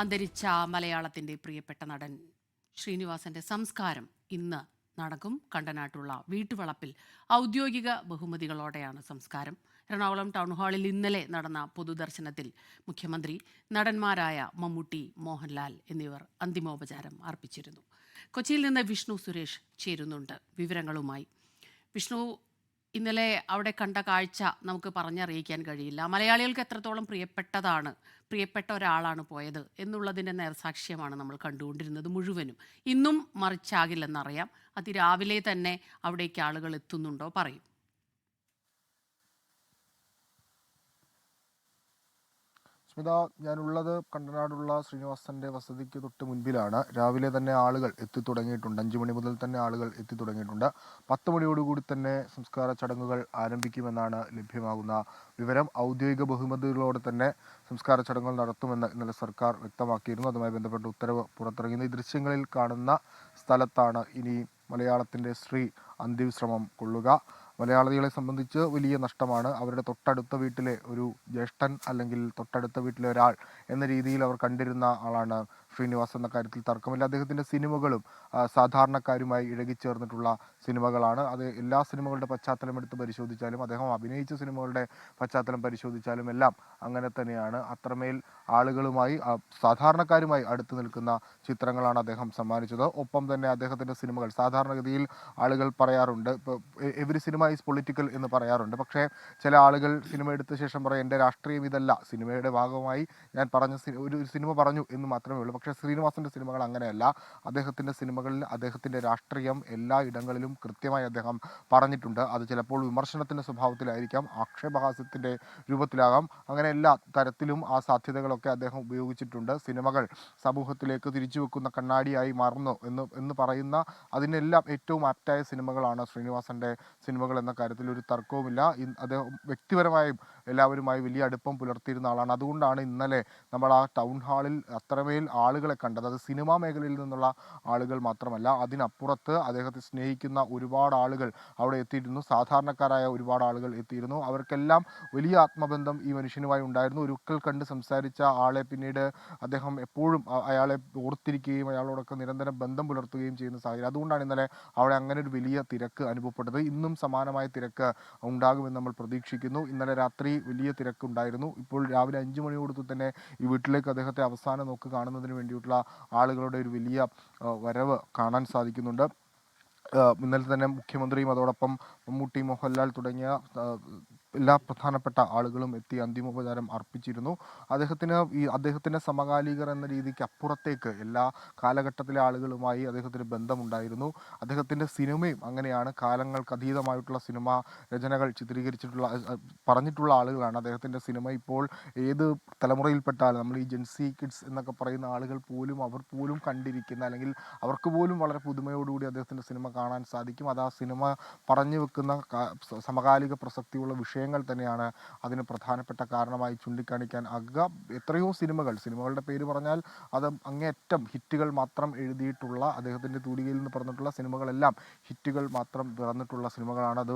അന്തരിച്ച മലയാളത്തിൻ്റെ പ്രിയപ്പെട്ട നടൻ ശ്രീനിവാസന്റെ സംസ്കാരം ഇന്ന് നടക്കും. കണ്ടനാട്ടുള്ള വീട്ടുവളപ്പിൽ ഔദ്യോഗിക ബഹുമതികളോടെയാണ് സംസ്കാരം. എറണാകുളം ടൗൺ ഹാളിൽ ഇന്നലെ നടന്ന പൊതുദർശനത്തിൽ മുഖ്യമന്ത്രി, നടന്മാരായ മമ്മൂട്ടി, മോഹൻലാൽ എന്നിവർ അന്തിമോപചാരം അർപ്പിച്ചിരുന്നു. കൊച്ചിയിൽ നിന്ന് വിഷ്ണു സുരേഷ് ചേരുന്നുണ്ട് വിവരങ്ങളുമായി. വിഷ്ണു, ഇന്നലെ അവിടെ കണ്ട കാഴ്ച നമുക്ക് പറഞ്ഞറിയിക്കാൻ കഴിയില്ല. മലയാളികൾക്ക് എത്രത്തോളം പ്രിയപ്പെട്ട ഒരാളാണ് പോയത് എന്നുള്ളതിൻ്റെ നേർസാക്ഷ്യമാണ് നമ്മൾ കണ്ടുകൊണ്ടിരുന്നത് മുഴുവനും. ഇന്നും മറിച്ചാകില്ലെന്നറിയാം. അതിരാവിലെ തന്നെ അവിടേക്ക് ആളുകൾ എത്തുന്നുണ്ടോ? പറയും. സ്മിത, ഞാനുള്ളത് കണ്ടനാടുള്ള ശ്രീനിവാസന്റെ വസതിക്ക് തൊട്ട് മുൻപിലാണ്. രാവിലെ തന്നെ ആളുകൾ എത്തിത്തുടങ്ങിയിട്ടുണ്ട്. 5 മണി മുതൽ തന്നെ ആളുകൾ എത്തിത്തുടങ്ങിയിട്ടുണ്ട്. 10 മണിയോടുകൂടി തന്നെ സംസ്കാര ചടങ്ങുകൾ ആരംഭിക്കുമെന്നാണ് ലഭ്യമാകുന്ന വിവരം. ഔദ്യോഗിക ബഹുമതികളോടെ തന്നെ സംസ്കാര ചടങ്ങുകൾ നടത്തുമെന്ന് ഇന്നലെ സർക്കാർ വ്യക്തമാക്കിയിരുന്നു. അതുമായി ബന്ധപ്പെട്ട ഉത്തരവ് പുറത്തിറങ്ങിയിരുന്നു. ഈ ദൃശ്യങ്ങളിൽ കാണുന്ന സ്ഥലത്താണ് ഇനി മലയാളത്തിന്റെ ശ്രീ അന്ത്യവിശ്രമം കൊള്ളുക. മലയാളികളെ സംബന്ധിച്ച് വലിയ നഷ്ടമാണ്. അവരുടെ തൊട്ടടുത്ത വീട്ടിലെ ഒരു ജ്യേഷ്ഠൻ അല്ലെങ്കിൽ തൊട്ടടുത്ത വീട്ടിലെ ഒരാൾ എന്ന രീതിയിൽ അവർ കണ്ടിരുന്ന ആളാണ് ശ്രീനിവാസ് എന്ന കാര്യത്തിൽ തർക്കമില്ല. അദ്ദേഹത്തിൻ്റെ സിനിമകളും സാധാരണക്കാരുമായി ഇഴകിച്ചേർന്നിട്ടുള്ള സിനിമകളാണ്. അത് എല്ലാ സിനിമകളുടെ പശ്ചാത്തലം എടുത്ത് പരിശോധിച്ചാലും, അദ്ദേഹം അഭിനയിച്ച സിനിമകളുടെ പശ്ചാത്തലം പരിശോധിച്ചാലും എല്ലാം അങ്ങനെ തന്നെയാണ്. അത്രമേൽ ആളുകളുമായി, സാധാരണക്കാരുമായി അടുത്ത് നിൽക്കുന്ന ചിത്രങ്ങളാണ് അദ്ദേഹം സമ്മാനിച്ചത്. ഒപ്പം തന്നെ അദ്ദേഹത്തിൻ്റെ സിനിമകൾ, സാധാരണഗതിയിൽ ആളുകൾ പറയാറുണ്ട്, ഇപ്പോൾ എവരി സിനിമ ഈസ് പൊളിറ്റിക്കൽ എന്ന് പറയാറുണ്ട്. പക്ഷേ ചില ആളുകൾ സിനിമ എടുത്ത ശേഷം പറയും, എൻ്റെ രാഷ്ട്രീയം ഇതല്ല, സിനിമയുടെ ഭാഗമായി ഞാൻ പറഞ്ഞ ഒരു സിനിമ പറഞ്ഞു എന്ന് മാത്രമേ ഉള്ളൂ. പക്ഷേ ശ്രീനിവാസൻ്റെ സിനിമകൾ അങ്ങനെയല്ല. അദ്ദേഹത്തിൻ്റെ സിനിമകളിൽ അദ്ദേഹത്തിൻ്റെ രാഷ്ട്രീയം എല്ലാ ഇടങ്ങളിലും കൃത്യമായി അദ്ദേഹം പറഞ്ഞിട്ടുണ്ട്. അത് ചിലപ്പോൾ വിമർശനത്തിൻ്റെ സ്വഭാവത്തിലായിരിക്കാം, ആക്ഷേപഹാസ്യത്തിൻ്റെ രൂപത്തിലാകാം. അങ്ങനെ എല്ലാ തരത്തിലും ആ സാധ്യതകളൊക്കെ അദ്ദേഹം ഉപയോഗിച്ചിട്ടുണ്ട്. സിനിമകൾ സമൂഹത്തിലേക്ക് തിരിച്ചു വെക്കുന്ന കണ്ണാടിയായി മാറുന്നു എന്ന് പറയുന്ന അതിനെല്ലാം ഏറ്റവും ആപ്റ്റായ സിനിമകളാണ് ശ്രീനിവാസൻ്റെ സിനിമകൾ എന്ന കാര്യത്തിൽ ഒരു തർക്കവുമില്ല. അദ്ദേഹം വ്യക്തിപരമായും എല്ലാവരുമായി വലിയ അടുപ്പം പുലർത്തിയിരുന്ന ആളാണ്. അതുകൊണ്ടാണ് ഇന്നലെ നമ്മൾ ആ ടൗൺ ഹാളിൽ അത്രമേൽ ആളുകളെ കണ്ടത്. അത് സിനിമാ മേഖലയിൽ നിന്നുള്ള ആളുകൾ മാത്രമല്ല, അതിനപ്പുറത്ത് അദ്ദേഹത്തെ സ്നേഹിക്കുന്ന ഒരുപാട് ആളുകൾ അവിടെ എത്തിയിരുന്നു. സാധാരണക്കാരായ ഒരുപാട് ആളുകൾ എത്തിയിരുന്നു. അവർക്കെല്ലാം വലിയ ആത്മബന്ധം ഈ മനുഷ്യനുമായി ഉണ്ടായിരുന്നു. ഒരിക്കൽ കണ്ട് സംസാരിച്ച ആളെ പിന്നീട് അദ്ദേഹം എപ്പോഴും അയാളെ ഓർത്തിരിക്കുകയും അയാളോടൊക്കെ നിരന്തരം ബന്ധം പുലർത്തുകയും ചെയ്യുന്ന സാഹചര്യം. അതുകൊണ്ടാണ് ഇന്നലെ അവിടെ അങ്ങനെ ഒരു വലിയ തിരക്ക് അനുഭവപ്പെട്ടത്. ഇന്നും സമാനമായ തിരക്ക് ഉണ്ടാകുമെന്ന് നമ്മൾ പ്രതീക്ഷിക്കുന്നു. ഇന്നലെ രാത്രി വലിയ തിരക്കുണ്ടായിരുന്നു. ഇപ്പോൾ രാവിലെ 5 മണിയോടു തന്നെ ഈ വീട്ടിലേക്ക് അദ്ദേഹത്തെ അവസാന നോക്ക് കാണുന്നതിന് വേണ്ടിയിട്ടുള്ള ആളുകളുടെ ഒരു വലിയ വരവ് കാണാൻ സാധിക്കുന്നുണ്ട്. ഇന്നലെ തന്നെ മുഖ്യമന്ത്രിയും അതോടൊപ്പം മമ്മൂട്ടി, മോഹൻലാൽ തുടങ്ങിയ എല്ലാ പ്രധാനപ്പെട്ട ആളുകളും എത്തി അന്തിമോപചാരം അർപ്പിച്ചിരുന്നു. അദ്ദേഹത്തിൻ്റെ സമകാലികർ എന്ന രീതിക്ക് അപ്പുറത്തേക്ക് എല്ലാ കാലഘട്ടത്തിലെ ആളുകളുമായി അദ്ദേഹത്തിന് ബന്ധമുണ്ടായിരുന്നു. അദ്ദേഹത്തിൻ്റെ സിനിമയും അങ്ങനെയാണ്. കാലങ്ങൾക്ക് അതീതമായിട്ടുള്ള സിനിമ രചനകൾ പറഞ്ഞിട്ടുള്ള ആളുകളാണ്. അദ്ദേഹത്തിൻ്റെ സിനിമ ഇപ്പോൾ ഏത് തലമുറയിൽപ്പെട്ടാലും, നമ്മൾ ഈ ജെൻസി കിഡ്സ് എന്നൊക്കെ പറയുന്ന ആളുകൾ പോലും, അവർ പോലും കണ്ടിരിക്കുന്ന, അല്ലെങ്കിൽ അവർക്ക് പോലും വളരെ പുതുമയോടുകൂടി അദ്ദേഹത്തിൻ്റെ സിനിമ കാണാൻ സാധിക്കും. അത് ആ സിനിമ പറഞ്ഞു വെക്കുന്ന സമകാലിക പ്രസക്തിയുള്ള വിഷയങ്ങൾ തന്നെയാണ് അതിന് പ്രധാനപ്പെട്ട കാരണമായി ചൂണ്ടിക്കാണിക്കാൻ ആകുക. എത്രയോ സിനിമകളുടെ പേര് പറഞ്ഞാൽ അത് അങ്ങേയറ്റം ഹിറ്റുകൾ മാത്രം എഴുതിയിട്ടുള്ള, അദ്ദേഹത്തിൻ്റെ തൂലികയിൽ നിന്ന് പറഞ്ഞിട്ടുള്ള സിനിമകളെല്ലാം ഹിറ്റുകൾ മാത്രം പിറന്നിട്ടുള്ള സിനിമകളാണ്. അത്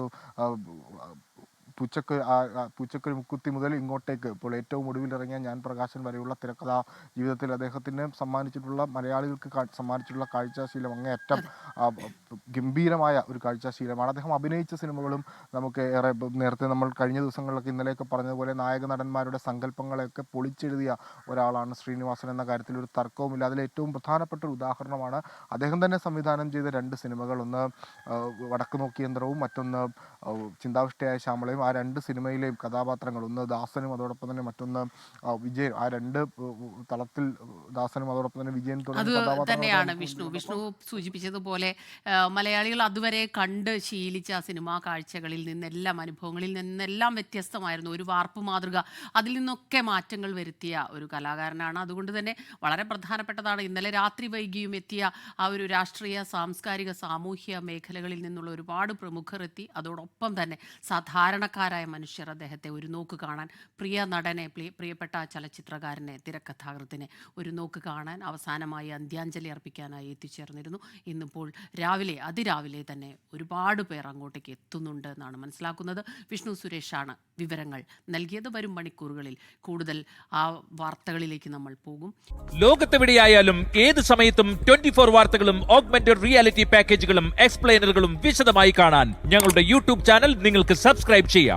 പൂച്ചക്കൊരു മുക്കുത്തി മുതൽ ഇങ്ങോട്ടേക്ക് ഇപ്പോൾ ഏറ്റവും ഒടുവിലിറങ്ങിയ ഞാൻ പ്രകാശൻ വരെയുള്ള തിരക്കഥാ ജീവിതത്തിൽ അദ്ദേഹത്തിന് സമ്മാനിച്ചിട്ടുള്ള, മലയാളികൾക്ക് സമ്മാനിച്ചിട്ടുള്ള കാഴ്ചാശീലം അങ്ങേയറ്റം ഗംഭീരമായ ഒരു കാഴ്ചാശീലമാണ്. അദ്ദേഹം അഭിനയിച്ച സിനിമകളും നമുക്ക് ഏറെ, നേരത്തെ നമ്മൾ കഴിഞ്ഞ ദിവസങ്ങളിലൊക്കെ ഇന്നലെയൊക്കെ പറഞ്ഞതുപോലെ നായക നടന്മാരുടെ സങ്കല്പങ്ങളെയൊക്കെ പൊളിച്ചെഴുതിയ ഒരാളാണ് ശ്രീനിവാസൻ എന്ന കാര്യത്തിൽ ഒരു തർക്കവുമില്ല. അതിൽ ഏറ്റവും പ്രധാനപ്പെട്ട ഒരു ഉദാഹരണമാണ് അദ്ദേഹം തന്നെ സംവിധാനം ചെയ്ത 2 സിനിമകൾ. ഒന്ന് വടക്ക് നോക്കി യന്ത്രവും, മറ്റൊന്ന് ചിന്താവിഷ്ടയായ ശ്യാമളയും. ആ 2 സിനിമയിലെയും കഥാപാത്രങ്ങൾ, ഒന്ന് ദാസനും അതോടൊപ്പം തന്നെ മറ്റൊന്ന് വിജയൻ, ആ 2 തലത്തിൽ ദാസനും അതോടൊപ്പം തന്നെ വിജയൻ അത് തുടങ്ങിയ തന്നെയാണ് വിഷ്ണു സൂചിപ്പിച്ചതുപോലെ മലയാളികൾ അതുവരെ കണ്ട് ശീലിച്ച സിനിമാ കാഴ്ചകളിൽ നിന്നെല്ലാം, അനുഭവങ്ങളിൽ നിന്നെല്ലാം വ്യത്യസ്തമായിരുന്നു. ഒരു വാർപ്പ് മാതൃക, അതിൽ നിന്നൊക്കെ മാറ്റങ്ങൾ വരുത്തിയ ഒരു കലാകാരനാണ്. അതുകൊണ്ട് തന്നെ വളരെ പ്രധാനപ്പെട്ടതാണ്. ഇന്നലെ രാത്രി വൈകിയും എത്തിയ ആ ഒരു രാഷ്ട്രീയ, സാംസ്കാരിക, സാമൂഹ്യ മേഖലകളിൽ നിന്നുള്ള ഒരുപാട് പ്രമുഖർ എത്തി. അതോടൊപ്പം തന്നെ സാധാരണക്കാർ സാധാരണക്കാരായ മനുഷ്യർ അദ്ദേഹത്തെ ഒരു നോക്ക് കാണാൻ, പ്രിയ നടനെ, പ്രിയപ്പെട്ട ചലച്ചിത്രകാരനെ, തിരക്കഥാകൃത്തിനെ ഒരു നോക്ക് കാണാൻ, അവസാനമായി അന്ത്യാഞ്ജലി അർപ്പിക്കാനായി എത്തിച്ചേർന്നിരുന്നു. ഇന്നിപ്പോൾ അതിരാവിലെ തന്നെ ഒരുപാട് പേർ അങ്ങോട്ടേക്ക് എത്തുന്നുണ്ട് എന്നാണ് മനസ്സിലാക്കുന്നത്. വിഷ്ണു സുരേഷാണ് വിവരങ്ങൾ നൽകിയത്. വരും മണിക്കൂറുകളിൽ കൂടുതൽ ആ വാർത്തകളിലേക്ക് നമ്മൾ പോകും. ലോകത്തെവിടെയായാലും ഏത് സമയത്തും 24 വാർത്തകളും ഓഗ്മെന്റഡ് റിയാലിറ്റി പാക്കേജുകളും എക്സ്പ്ലെയിനറുകളും വിശദമായി കാണാൻ ഞങ്ങളുടെ യൂട്യൂബ് ചാനൽ നിങ്ങൾക്ക് സബ്സ്ക്രൈബ് ചെയ്യാം.